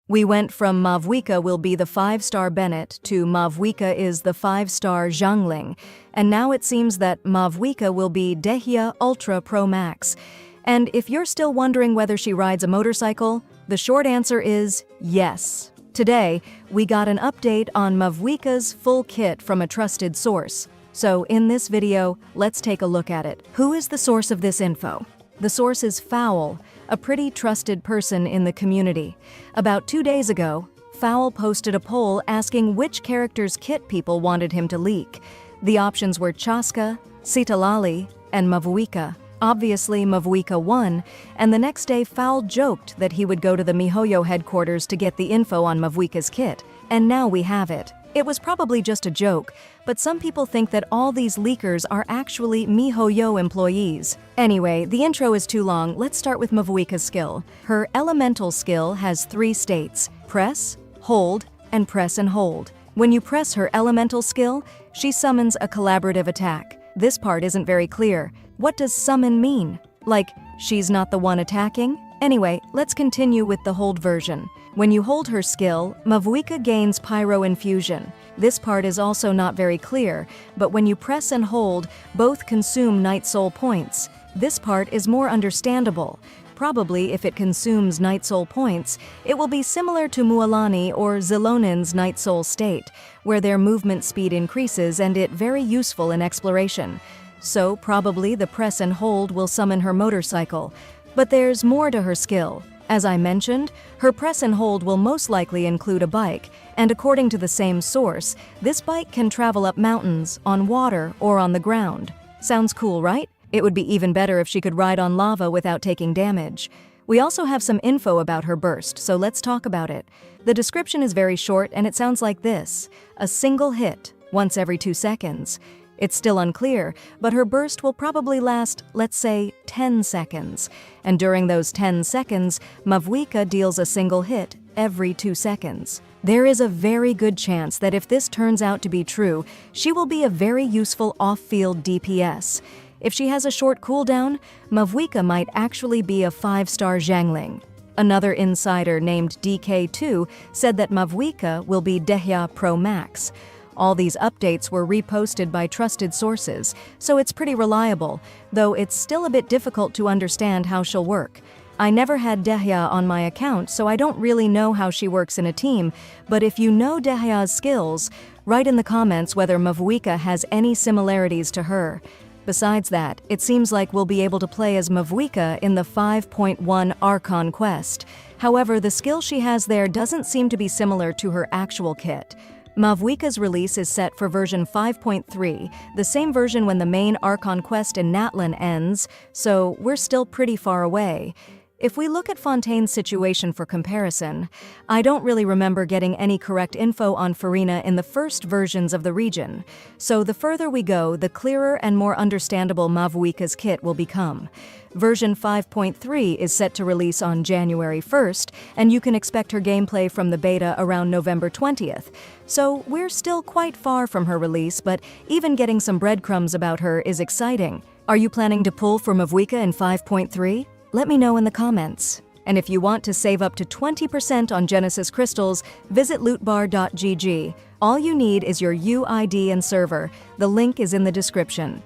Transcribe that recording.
We went from Mavuika will be the 5-star Bennett to Mavuika is the 5-star Xiangling, and now it seems that Mavuika will be Dehya Ultra Pro Max. And if you're still wondering whether she rides a motorcycle, the short answer is yes. Today, we got an update on Mavuika's full kit from a trusted source. So in this video, let's take a look at it. Who is the source of this info? The source is Fowl, a pretty trusted person in the community. About 2 days ago, Fowl posted a poll asking which character's kit people wanted him to leak. The options were Chaska, Citlali, and Mavuika. Obviously, Mavuika won, and the next day Fowl joked that he would go to the MiHoYo headquarters to get the info on Mavuika's kit. And now we have it. It was probably just a joke, but some people think that all these leakers are actually MiHoYo employees. Anyway, the intro is too long, let's start with Mavuika's skill. Her elemental skill has 3 states: press, hold, and press and hold. When you press her elemental skill, she summons a collaborative attack. This part isn't very clear. What does summon mean? Like, she's not the one attacking? Anyway, let's continue with the hold version. When you hold her skill, Mavuika gains Pyro infusion. This part is also not very clear, but when you press and hold, both consume Nightsoul points. This part is more understandable. Probably if it consumes Nightsoul points, it will be similar to Mualani or Xilonen's Nightsoul state, where their movement speed increases and it very useful in exploration. So probably the press and hold will summon her motorcycle. But there's more to her skill. As I mentioned, her press and hold will most likely include a bike, and according to the same source, this bike can travel up mountains, on water, or on the ground. Sounds cool, right? It would be even better if she could ride on lava without taking damage. We also have some info about her burst, so let's talk about it. The description is very short and it sounds like this: a single hit, once every 2 seconds. It's still unclear, but her burst will probably last, let's say, 10 seconds. And during those 10 seconds, Mavuika deals a single hit every 2 seconds. There is a very good chance that if this turns out to be true, she will be a very useful off-field DPS. If she has a short cooldown, Mavuika might actually be a 5-star Xiangling. Another insider named DK2 said that Mavuika will be Dehya Pro Max. All these updates were reposted by trusted sources, so it's pretty reliable, though it's still a bit difficult to understand how she'll work. I never had Dehya on my account, so I don't really know how she works in a team, but if you know Dehya's skills, write in the comments whether Mavuika has any similarities to her. Besides that, it seems like we'll be able to play as Mavuika in the 5.1 Archon quest. However, the skill she has there doesn't seem to be similar to her actual kit. Mavuika's release is set for version 5.3, the same version when the main Archon quest in Natlan ends, so we're still pretty far away. If we look at Fontaine's situation for comparison, I don't really remember getting any correct info on Farina in the first versions of the region, so the further we go, the clearer and more understandable Mavuika's kit will become. Version 5.3 is set to release on January 1st, and you can expect her gameplay from the beta around November 20th. So we're still quite far from her release, but even getting some breadcrumbs about her is exciting. Are you planning to pull for Mavuika in 5.3? Let me know in the comments. And if you want to save up to 20% on Genesis crystals, visit lootbar.gg. All you need is your UID and server. The link is in the description.